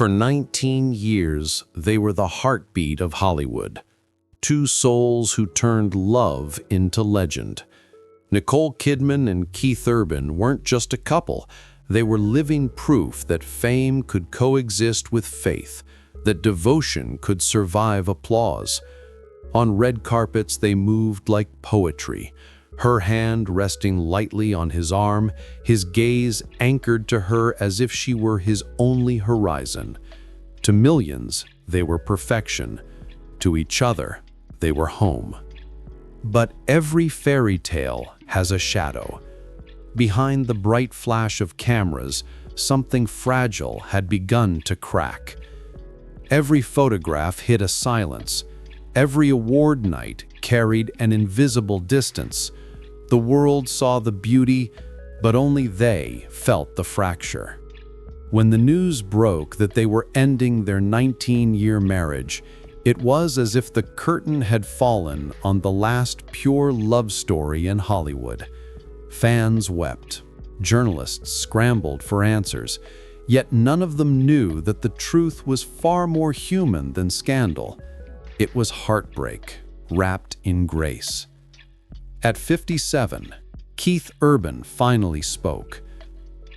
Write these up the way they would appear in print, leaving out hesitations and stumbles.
For 19 years, they were the heartbeat of Hollywood. Two souls who turned love into legend. Nicole Kidman and Keith Urban weren't just a couple. They were living proof that fame could coexist with faith, that devotion could survive applause. On red carpets, they moved like poetry, her hand resting lightly on his arm, his gaze anchored to her as if she were his only horizon. To millions, they were perfection. To each other, they were home. But every fairy tale has a shadow. Behind the bright flash of cameras, something fragile had begun to crack. Every photograph hid a silence. Every award night carried an invisible distance. The world saw the beauty, but only they felt the fracture. When the news broke that they were ending their 19-year marriage, it was as if the curtain had fallen on the last pure love story in Hollywood. Fans wept. Journalists scrambled for answers, yet none of them knew that the truth was far more human than scandal. It was heartbreak, wrapped in grace. At 57, Keith Urban finally spoke.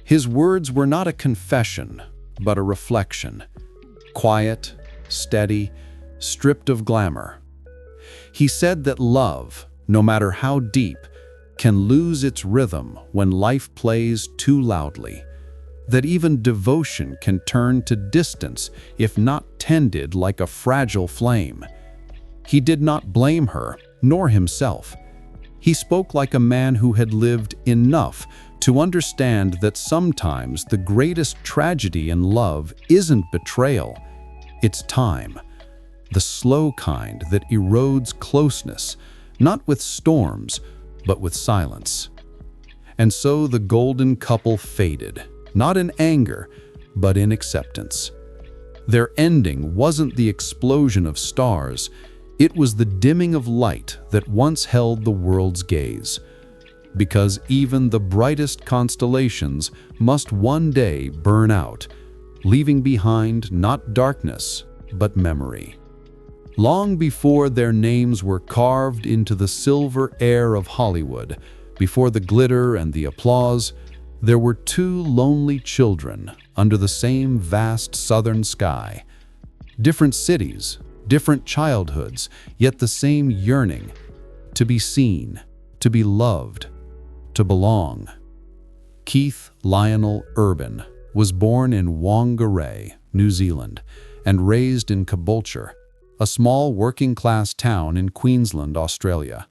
His words were not a confession, but a reflection. Quiet, steady, stripped of glamour. He said that love, no matter how deep, can lose its rhythm when life plays too loudly. That even devotion can turn to distance if not tended like a fragile flame. He did not blame her, nor himself. He spoke like a man who had lived enough to understand that sometimes the greatest tragedy in love isn't betrayal, it's time. The slow kind that erodes closeness, not with storms, but with silence. And so the golden couple faded, not in anger, but in acceptance. Their ending wasn't the explosion of stars, it was the dimming of light that once held the world's gaze. Because even the brightest constellations must one day burn out, leaving behind not darkness, but memory. Long before their names were carved into the silver air of Hollywood, before the glitter and the applause, there were two lonely children under the same vast southern sky. Different cities, different childhoods, yet the same yearning to be seen, to be loved, to belong. Keith Lionel Urban was born in Whangarei, New Zealand, and raised in Caboolture, a small working-class town in Queensland, Australia.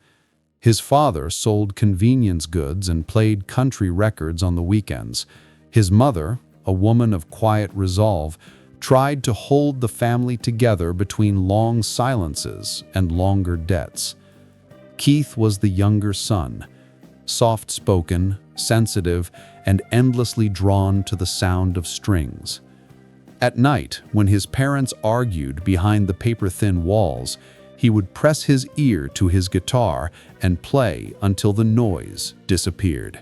His father sold convenience goods and played country records on the weekends. His mother, a woman of quiet resolve, tried to hold the family together between long silences and longer debts. Keith was the younger son, soft-spoken, sensitive, and endlessly drawn to the sound of strings. At night, when his parents argued behind the paper-thin walls, he would press his ear to his guitar and play until the noise disappeared.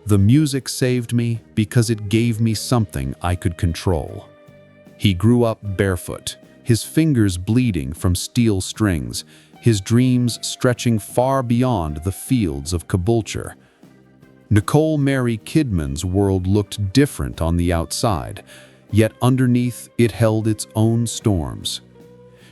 The music saved me because it gave me something I could control. He grew up barefoot, his fingers bleeding from steel strings, his dreams stretching far beyond the fields of Caboolture. Nicole Mary Kidman's world looked different on the outside, yet underneath it held its own storms.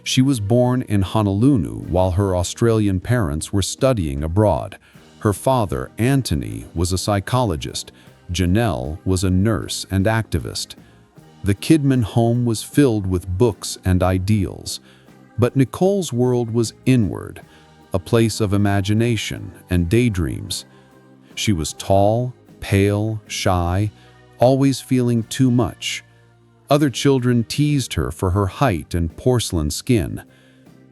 She was born in Honolulu while her Australian parents were studying abroad. Her father, Anthony, was a psychologist. Janelle was a nurse and activist. The Kidman home was filled with books and ideals. But Nicole's world was inward, a place of imagination and daydreams. She was tall, pale, shy, always feeling too much. Other children teased her for her height and porcelain skin.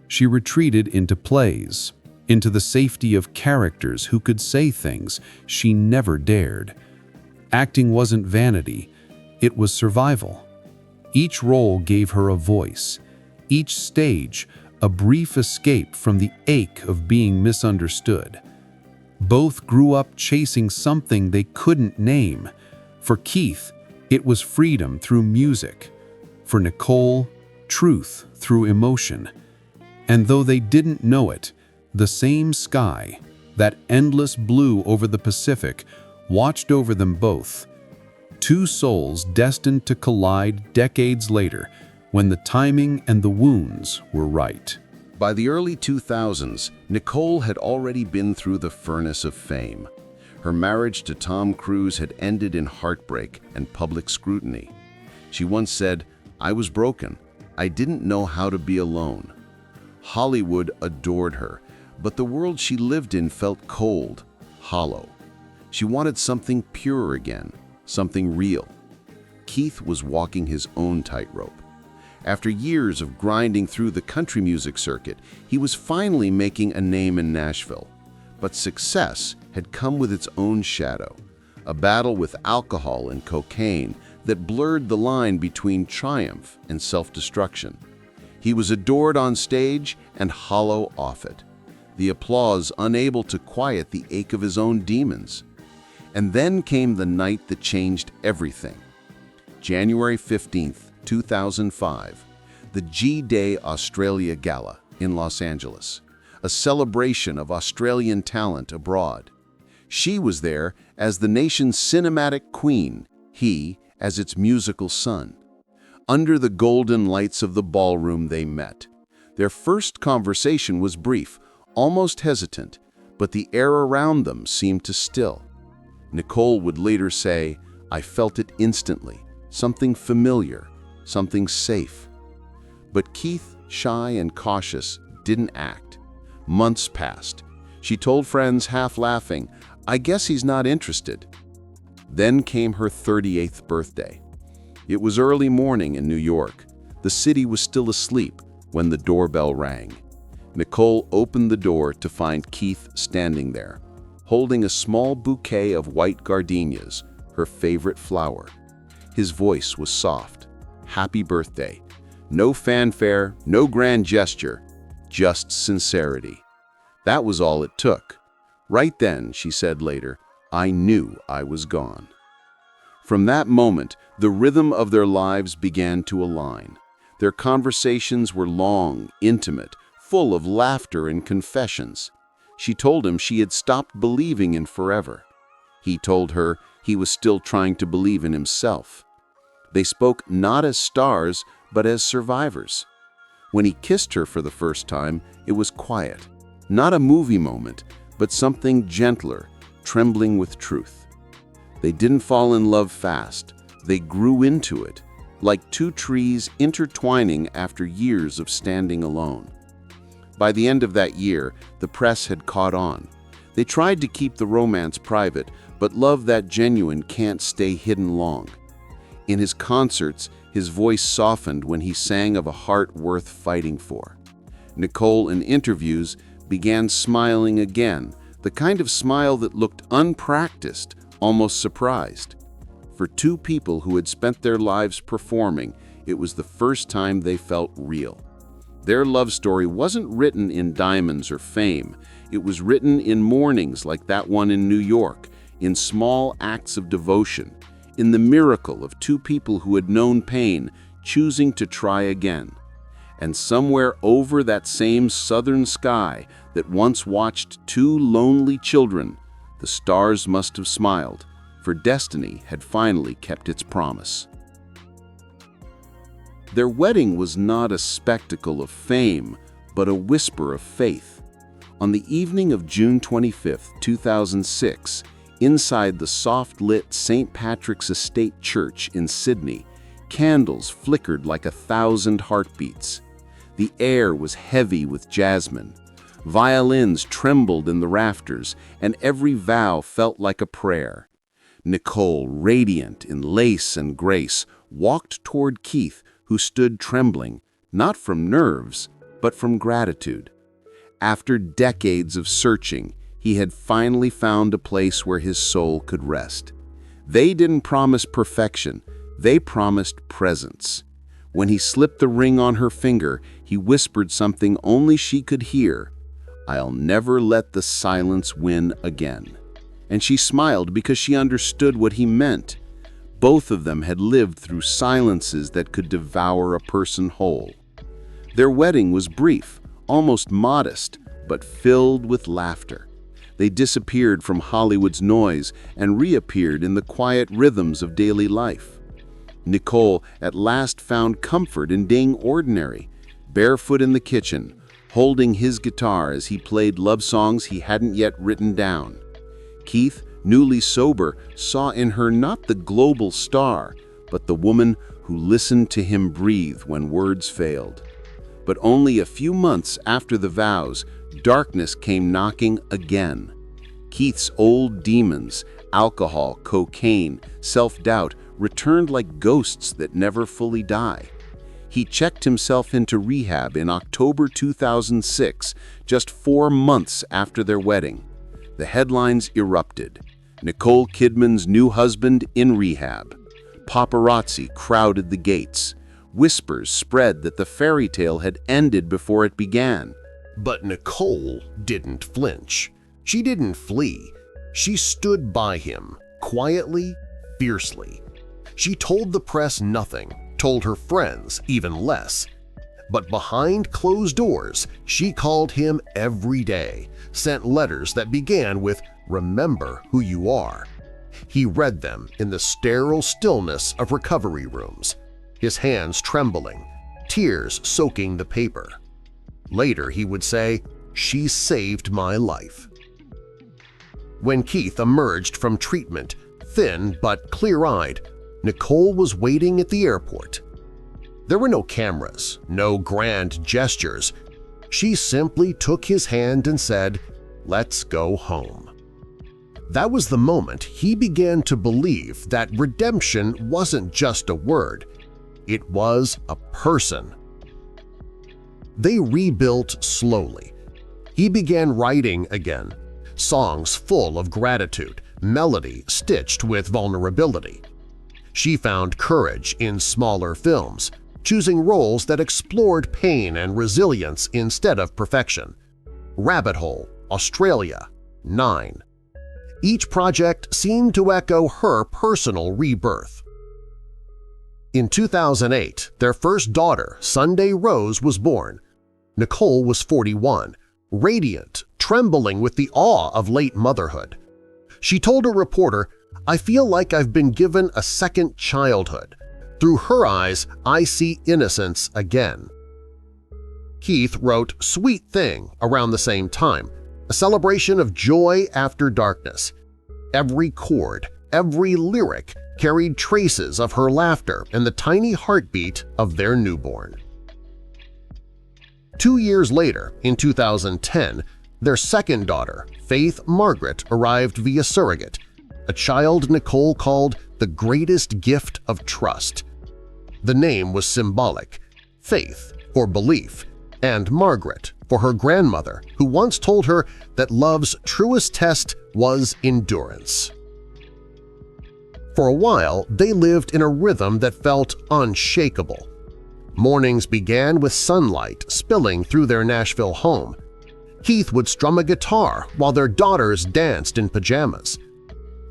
She retreated into plays, into the safety of characters who could say things she never dared. Acting wasn't vanity, it was survival. Each role gave her a voice, each stage a brief escape from the ache of being misunderstood. Both grew up chasing something they couldn't name. For Keith, it was freedom through music. For Nicole, truth through emotion. And though they didn't know it, the same sky, that endless blue over the Pacific, watched over them both. Two souls destined to collide decades later, when the timing and the wounds were right. By the early 2000s, Nicole had already been through the furnace of fame. Her marriage to Tom Cruise had ended in heartbreak and public scrutiny. She once said, "I was broken. I didn't know how to be alone." Hollywood adored her, but the world she lived in felt cold, hollow. She wanted something pure again, something real. Keith was walking his own tightrope. After years of grinding through the country music circuit, he was finally making a name in Nashville. But success had come with its own shadow, a battle with alcohol and cocaine that blurred the line between triumph and self-destruction. He was adored on stage and hollow off it, the applause unable to quiet the ache of his own demons. And then came the night that changed everything. January 15th, 2005, the G-Day Australia Gala in Los Angeles, a celebration of Australian talent abroad. She was there as the nation's cinematic queen, he as its musical son. Under the golden lights of the ballroom they met. Their first conversation was brief, almost hesitant, but the air around them seemed to still. Nicole would later say, "I felt it instantly, something familiar, something safe." But Keith, shy and cautious, didn't act. Months passed. She told friends, half laughing, "I guess he's not interested." Then came her 38th birthday. It was early morning in New York. The city was still asleep when the doorbell rang. Nicole opened the door to find Keith standing there, holding a small bouquet of white gardenias, her favorite flower. His voice was soft. "Happy birthday." No fanfare, no grand gesture, just sincerity. That was all it took. Right then, she said later, I knew I was gone. From that moment, the rhythm of their lives began to align. Their conversations were long, intimate, full of laughter and confessions. She told him she had stopped believing in forever. He told her he was still trying to believe in himself. They spoke not as stars, but as survivors. When he kissed her for the first time, it was quiet. Not a movie moment, but something gentler, trembling with truth. They didn't fall in love fast. They grew into it, like two trees intertwining after years of standing alone. By the end of that year, the press had caught on. They tried to keep the romance private, but love that genuine can't stay hidden long. In his concerts, his voice softened when he sang of a heart worth fighting for. Nicole, in interviews, began smiling again, the kind of smile that looked unpracticed, almost surprised. For two people who had spent their lives performing, it was the first time they felt real. Their love story wasn't written in diamonds or fame. It was written in mornings like that one in New York, in small acts of devotion, in the miracle of two people who had known pain, choosing to try again. And somewhere over that same southern sky that once watched two lonely children, the stars must have smiled, for destiny had finally kept its promise. Their wedding was not a spectacle of fame, but a whisper of faith. On the evening of June 25, 2006, inside the soft-lit St. Patrick's Estate Church in Sydney, candles flickered like 1,000 heartbeats. The air was heavy with jasmine. Violins trembled in the rafters, and every vow felt like a prayer. Nicole, radiant in lace and grace, walked toward Keith, who stood trembling, not from nerves, but from gratitude. After decades of searching, he had finally found a place where his soul could rest. They didn't promise perfection, they promised presence. When he slipped the ring on her finger, he whispered something only she could hear. "I'll never let the silence win again." And she smiled because she understood what he meant. Both of them had lived through silences that could devour a person whole. Their wedding was brief, almost modest, but filled with laughter. They disappeared from Hollywood's noise and reappeared in the quiet rhythms of daily life. Nicole at last found comfort in being ordinary, barefoot in the kitchen, holding his guitar as he played love songs he hadn't yet written down. Keith, newly sober, saw in her not the global star, but the woman who listened to him breathe when words failed. But only a few months after the vows, darkness came knocking again. Keith's old demons, alcohol, cocaine, self-doubt, returned like ghosts that never fully die. He checked himself into rehab in October 2006, just 4 months after their wedding. The headlines erupted. Nicole Kidman's new husband in rehab. Paparazzi crowded the gates. Whispers spread that the fairy tale had ended before it began. But Nicole didn't flinch. She didn't flee. She stood by him, quietly, fiercely. She told the press nothing, told her friends even less. But behind closed doors, she called him every day, sent letters that began with "Remember who you are." He read them in the sterile stillness of recovery rooms, his hands trembling, tears soaking the paper. Later he would say, "She saved my life." When Keith emerged from treatment, thin but clear-eyed, Nicole was waiting at the airport. There were no cameras, no grand gestures. She simply took his hand and said, "Let's go home." That was the moment he began to believe that redemption wasn't just a word, it was a person. They rebuilt slowly. He began writing again, songs full of gratitude, melody stitched with vulnerability. She found courage in smaller films, choosing roles that explored pain and resilience instead of perfection. Rabbit Hole, Australia, 9. Each project seemed to echo her personal rebirth. In 2008, their first daughter, Sunday Rose, was born. Nicole was 41, radiant, trembling with the awe of late motherhood. She told a reporter, "I feel like I've been given a second childhood. Through her eyes, I see innocence again." Keith wrote Sweet Thing around the same time, a celebration of joy after darkness. Every chord, every lyric carried traces of her laughter and the tiny heartbeat of their newborn. 2 years later, in 2010, their second daughter, Faith Margaret, arrived via surrogate, a child Nicole called the greatest gift of trust. The name was symbolic, Faith for belief, and Margaret for her grandmother, who once told her that love's truest test was endurance. For a while, they lived in a rhythm that felt unshakable. Mornings began with sunlight spilling through their Nashville home. Keith would strum a guitar while their daughters danced in pajamas.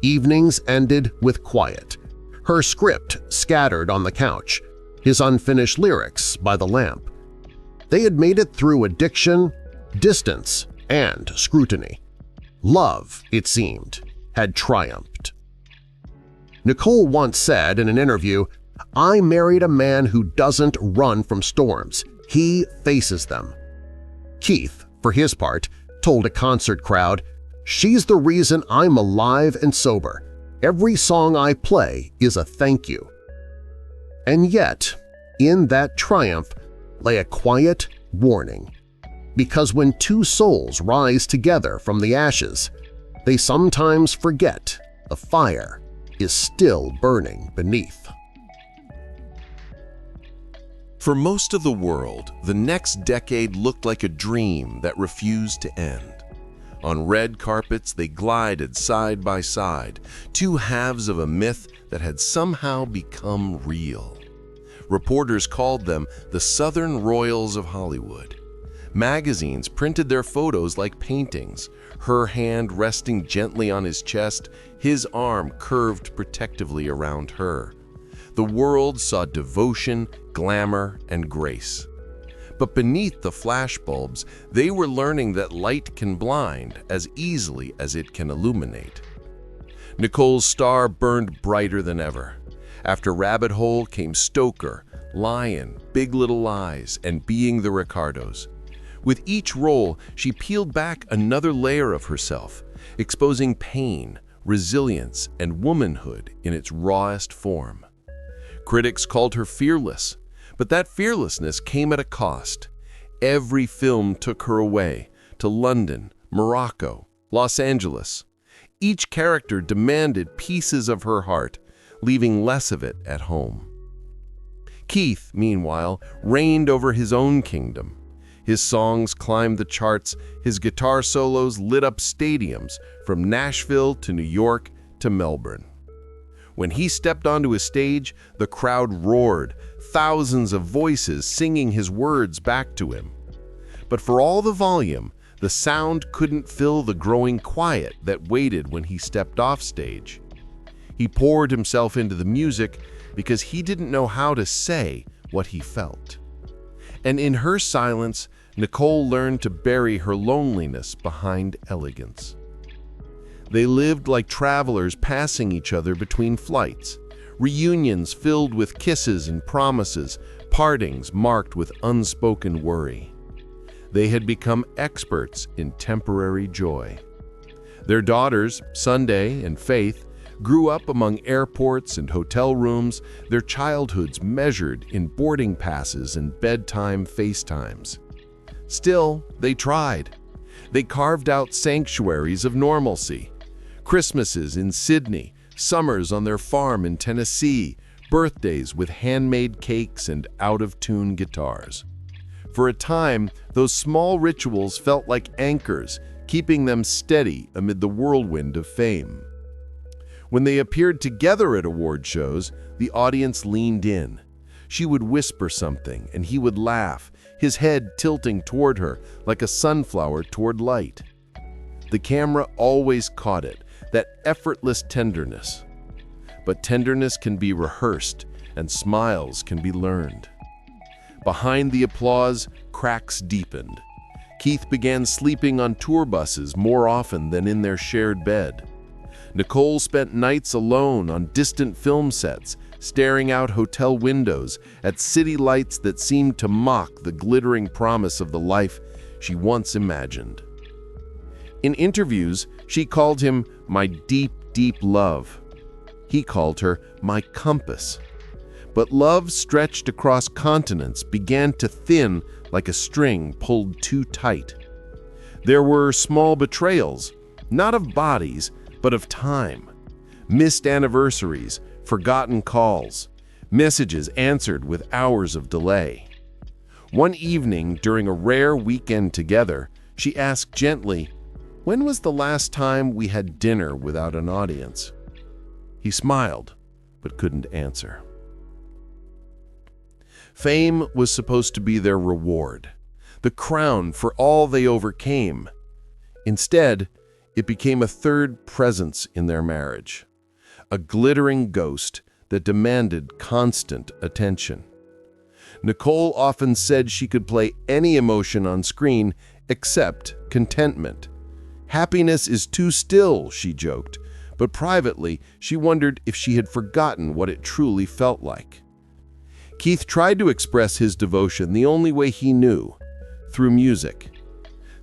Evenings ended with quiet, her script scattered on the couch, his unfinished lyrics by the lamp. They had made it through addiction, distance, and scrutiny. Love, it seemed, had triumphed. Nicole once said in an interview, "I married a man who doesn't run from storms. He faces them." Keith, for his part, told a concert crowd, "She's the reason I'm alive and sober. Every song I play is a thank you." And yet, in that triumph lay a quiet warning. Because when two souls rise together from the ashes, they sometimes forget the fire is still burning beneath. For most of the world, the next decade looked like a dream that refused to end. On red carpets, they glided side by side, two halves of a myth that had somehow become real. Reporters called them the Southern Royals of Hollywood. Magazines printed their photos like paintings, her hand resting gently on his chest, his arm curved protectively around her. The world saw devotion, glamour, and grace. But beneath the flashbulbs, they were learning that light can blind as easily as it can illuminate. Nicole's star burned brighter than ever. After Rabbit Hole came Stoker, Lion, Big Little Lies, and Being the Ricardos. With each role, she peeled back another layer of herself, exposing pain, resilience, and womanhood in its rawest form. Critics called her fearless, but that fearlessness came at a cost. Every film took her away to London, Morocco, Los Angeles. Each character demanded pieces of her heart, leaving less of it at home. Keith, meanwhile, reigned over his own kingdom. His songs climbed the charts, his guitar solos lit up stadiums from Nashville to New York to Melbourne. When he stepped onto a stage, the crowd roared, thousands of voices singing his words back to him. But for all the volume, the sound couldn't fill the growing quiet that waited when he stepped off stage. He poured himself into the music because he didn't know how to say what he felt. And in her silence, Nicole learned to bury her loneliness behind elegance. They lived like travelers passing each other between flights, reunions filled with kisses and promises, partings marked with unspoken worry. They had become experts in temporary joy. Their daughters, Sunday and Faith, grew up among airports and hotel rooms, their childhoods measured in boarding passes and bedtime FaceTimes. Still, they tried. They carved out sanctuaries of normalcy. Christmases in Sydney, summers on their farm in Tennessee, birthdays with handmade cakes and out-of-tune guitars. For a time, those small rituals felt like anchors, keeping them steady amid the whirlwind of fame. When they appeared together at award shows, the audience leaned in. She would whisper something, and he would laugh, his head tilting toward her like a sunflower toward light. The camera always caught it, that effortless tenderness. But tenderness can be rehearsed, and smiles can be learned. Behind the applause, cracks deepened. Keith began sleeping on tour buses more often than in their shared bed. Nicole spent nights alone on distant film sets, staring out hotel windows at city lights that seemed to mock the glittering promise of the life she once imagined. In interviews, she called him my deep, deep love. He called her my compass. But love stretched across continents began to thin like a string pulled too tight. There were small betrayals, not of bodies, but of time. Missed anniversaries, forgotten calls, messages answered with hours of delay. One evening, during a rare weekend together, she asked gently, "When was the last time we had dinner without an audience?" He smiled, but couldn't answer. Fame was supposed to be their reward, the crown for all they overcame. Instead, it became a third presence in their marriage, a glittering ghost that demanded constant attention. Nicole often said she could play any emotion on screen except contentment. Happiness is too still, she joked, but privately she wondered if she had forgotten what it truly felt like. Keith tried to express his devotion the only way he knew, through music.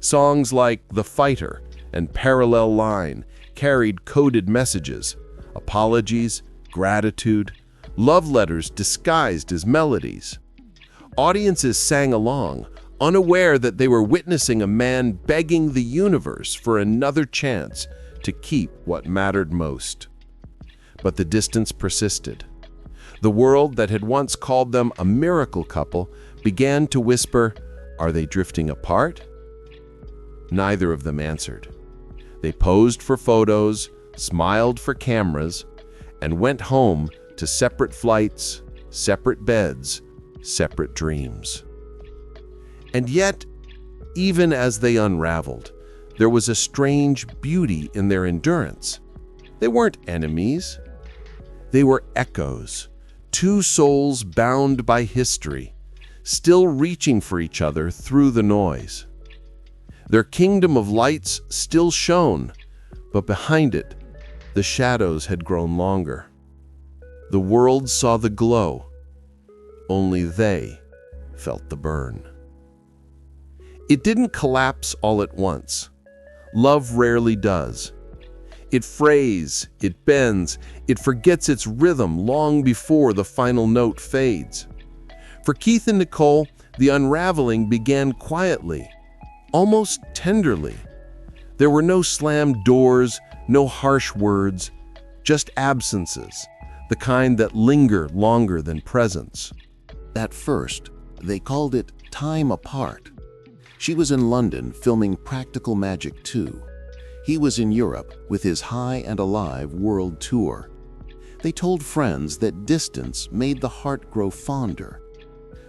Songs like The Fighter and Parallel Line carried coded messages, apologies, gratitude, love letters disguised as melodies. Audiences sang along, unaware that they were witnessing a man begging the universe for another chance to keep what mattered most. But the distance persisted. The world that had once called them a miracle couple began to whisper, "Are they drifting apart?" Neither of them answered. They posed for photos, smiled for cameras, and went home to separate flights, separate beds, separate dreams. And yet, even as they unraveled, there was a strange beauty in their endurance. They weren't enemies. They were echoes, two souls bound by history, still reaching for each other through the noise. Their kingdom of lights still shone, but behind it, the shadows had grown longer. The world saw the glow. Only they felt the burn. It didn't collapse all at once. Love rarely does. It frays, it bends, it forgets its rhythm long before the final note fades. For Keith and Nicole, the unraveling began quietly, almost tenderly. There were no slammed doors, no harsh words, just absences, the kind that linger longer than presence. At first, they called it Time Apart. She was in London filming Practical Magic 2. He was in Europe with his High and Alive world tour. They told friends that distance made the heart grow fonder.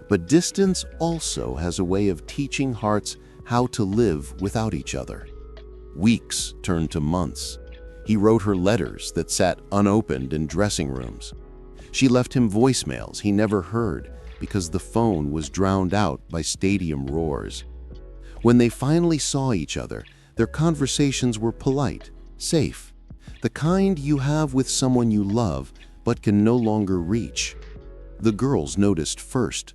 But distance also has a way of teaching hearts how to live without each other. Weeks turned to months. He wrote her letters that sat unopened in dressing rooms. She left him voicemails he never heard because the phone was drowned out by stadium roars. When they finally saw each other, their conversations were polite, safe, the kind you have with someone you love but can no longer reach. The girls noticed first.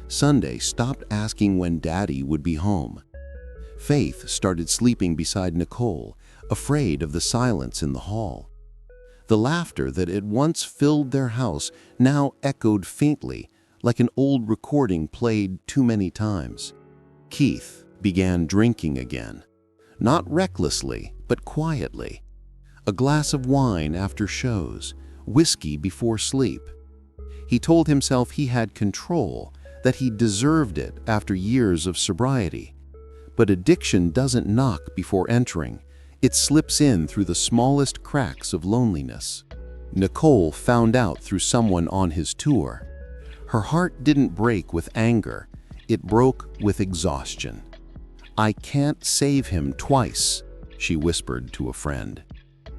Sunday stopped asking when Daddy would be home. Faith started sleeping beside Nicole, afraid of the silence in the hall. The laughter that had once filled their house now echoed faintly, like an old recording played too many times. Keith began drinking again, not recklessly, but quietly. A glass of wine after shows, whiskey before sleep. He told himself he had control, that he deserved it after years of sobriety. But addiction doesn't knock before entering. It slips in through the smallest cracks of loneliness. Nicole found out through someone on his tour. Her heart didn't break with anger. It broke with exhaustion. "I can't save him twice," she whispered to a friend.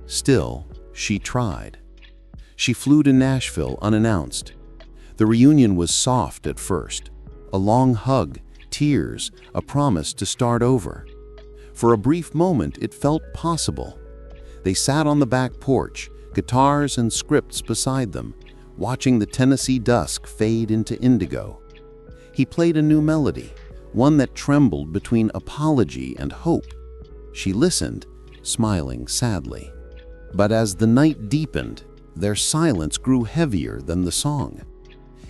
Still, she tried. She flew to Nashville unannounced. The reunion was soft at first. A long hug, tears, a promise to start over. For a brief moment, it felt possible. They sat on the back porch, guitars and scripts beside them, watching the Tennessee dusk fade into indigo. He played a new melody, one that trembled between apology and hope. She listened, smiling sadly. But as the night deepened, their silence grew heavier than the song.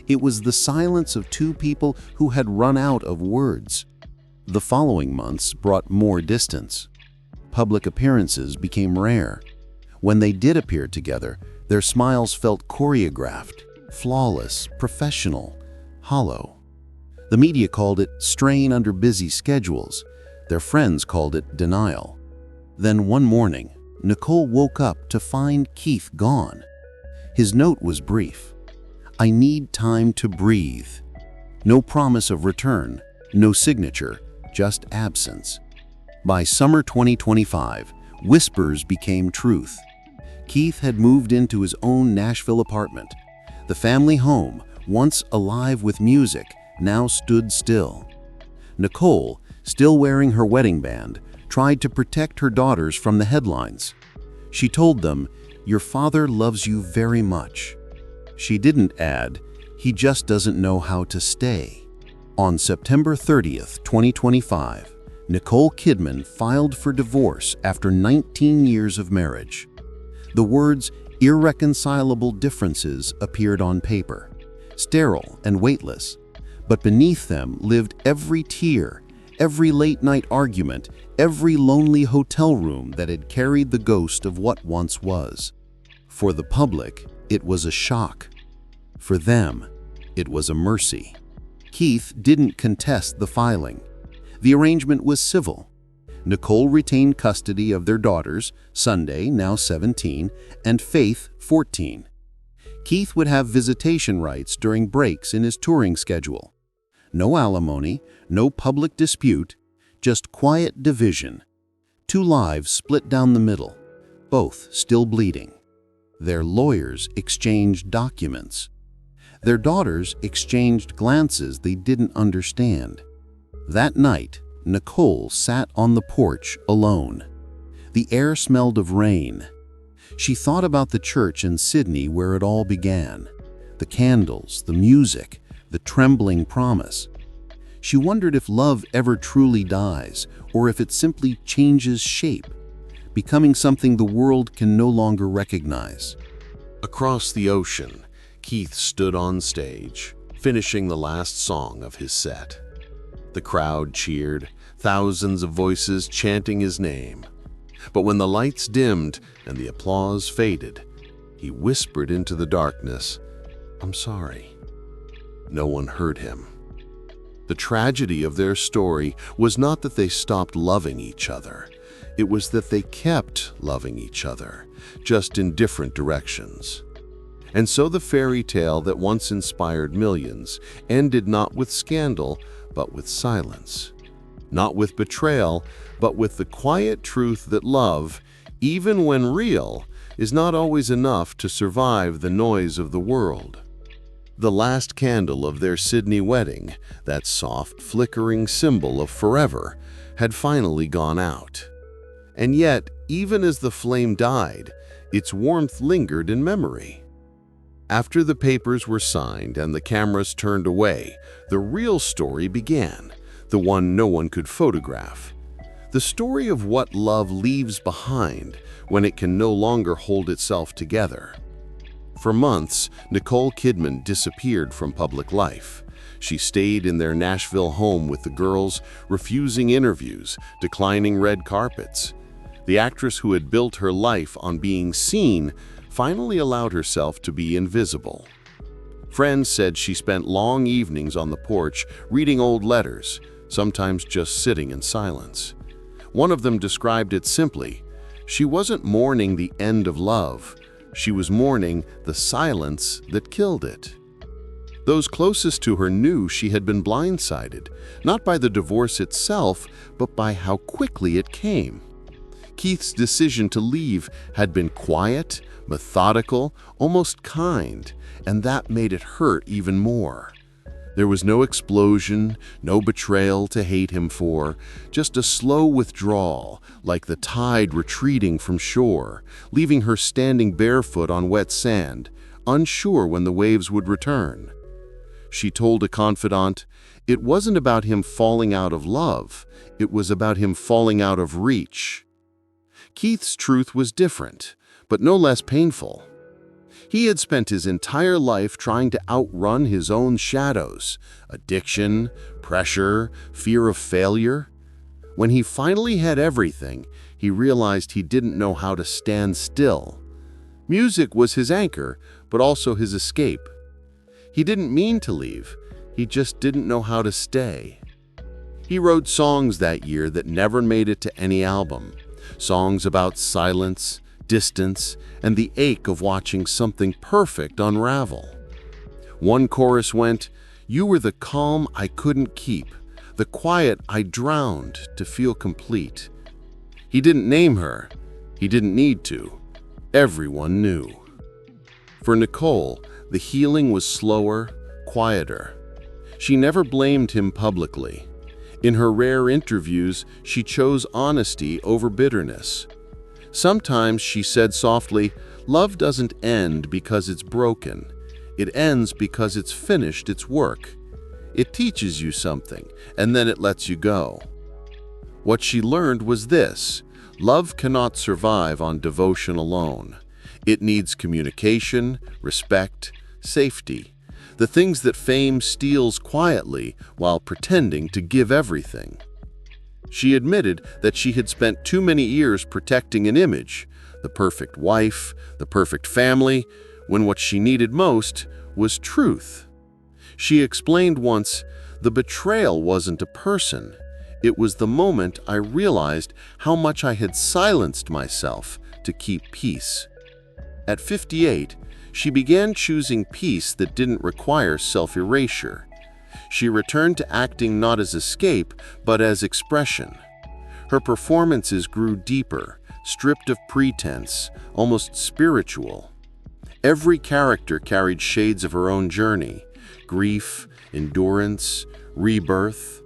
It was the silence of two people who had run out of words. The following months brought more distance. Public appearances became rare. When they did appear together, their smiles felt choreographed, flawless, professional, hollow. The media called it strain under busy schedules. Their friends called it denial. Then one morning, Nicole woke up to find Keith gone. His note was brief. "I need time to breathe." No promise of return, no signature, just absence. By summer 2025, whispers became truth. Keith had moved into his own Nashville apartment. The family home, once alive with music, now stood still. Nicole, still wearing her wedding band, tried to protect her daughters from the headlines. She told them, "Your father loves you very much." She didn't add, "He just doesn't know how to stay." On September 30th, 2025, Nicole Kidman filed for divorce after 19 years of marriage. The words irreconcilable differences appeared on paper, sterile and weightless, but beneath them lived every tear, every late-night argument, every lonely hotel room that had carried the ghost of what once was. For the public, it was a shock. For them, it was a mercy. Keith didn't contest the filing. The arrangement was civil. Nicole retained custody of their daughters, Sunday, now 17, and Faith, 14. Keith would have visitation rights during breaks in his touring schedule. No alimony, no public dispute, just quiet division. Two lives split down the middle, both still bleeding. Their lawyers exchanged documents. Their daughters exchanged glances they didn't understand. That night, Nicole sat on the porch alone. The air smelled of rain. She thought about the church in Sydney where it all began. The candles, the music, the trembling promise. She wondered if love ever truly dies, or if it simply changes shape, becoming something the world can no longer recognize. Across the ocean, Keith stood on stage, finishing the last song of his set. The crowd cheered, thousands of voices chanting his name. But when the lights dimmed and the applause faded, he whispered into the darkness, "I'm sorry." No one heard him. The tragedy of their story was not that they stopped loving each other. It was that they kept loving each other, just in different directions. And so the fairy tale that once inspired millions ended not with scandal, but with silence. Not with betrayal, but with the quiet truth that love, even when real, is not always enough to survive the noise of the world. The last candle of their Sydney wedding, that soft, flickering symbol of forever, had finally gone out. And yet, even as the flame died, its warmth lingered in memory. After the papers were signed and the cameras turned away, the real story began, the one no one could photograph. The story of what love leaves behind when it can no longer hold itself together. For months, Nicole Kidman disappeared from public life. She stayed in their Nashville home with the girls, refusing interviews, declining red carpets. The actress who had built her life on being seen finally allowed herself to be invisible. Friends said she spent long evenings on the porch reading old letters, sometimes just sitting in silence. One of them described it simply: she wasn't mourning the end of love, she was mourning the silence that killed it. Those closest to her knew she had been blindsided, not by the divorce itself, but by how quickly it came. Keith's decision to leave had been quiet, methodical, almost kind, and that made it hurt even more. There was no explosion, no betrayal to hate him for, just a slow withdrawal, like the tide retreating from shore, leaving her standing barefoot on wet sand, unsure when the waves would return. She told a confidant, it wasn't about him falling out of love, it was about him falling out of reach. Keith's truth was different, but no less painful. He had spent his entire life trying to outrun his own shadows, addiction, pressure, fear of failure. When he finally had everything, he realized he didn't know how to stand still. Music was his anchor, but also his escape. He didn't mean to leave, he just didn't know how to stay. He wrote songs that year that never made it to any album. Songs about silence, distance, and the ache of watching something perfect unravel. One chorus went, "You were the calm I couldn't keep, the quiet I drowned to feel complete." He didn't name her. He didn't need to. Everyone knew. For Nicole, the healing was slower, quieter. She never blamed him publicly. In her rare interviews, she chose honesty over bitterness. Sometimes she said softly, "Love doesn't end because it's broken. It ends because it's finished its work. It teaches you something, and then it lets you go." What she learned was this: love cannot survive on devotion alone. It needs communication, respect, safety, the things that fame steals quietly while pretending to give everything. She admitted that she had spent too many years protecting an image, the perfect wife, the perfect family, when what she needed most was truth. She explained once, "The betrayal wasn't a person. It was the moment I realized how much I had silenced myself to keep peace." At 58, she began choosing peace that didn't require self-erasure. She returned to acting not as escape, but as expression. Her performances grew deeper, stripped of pretense, almost spiritual. Every character carried shades of her own journey: grief, endurance, rebirth.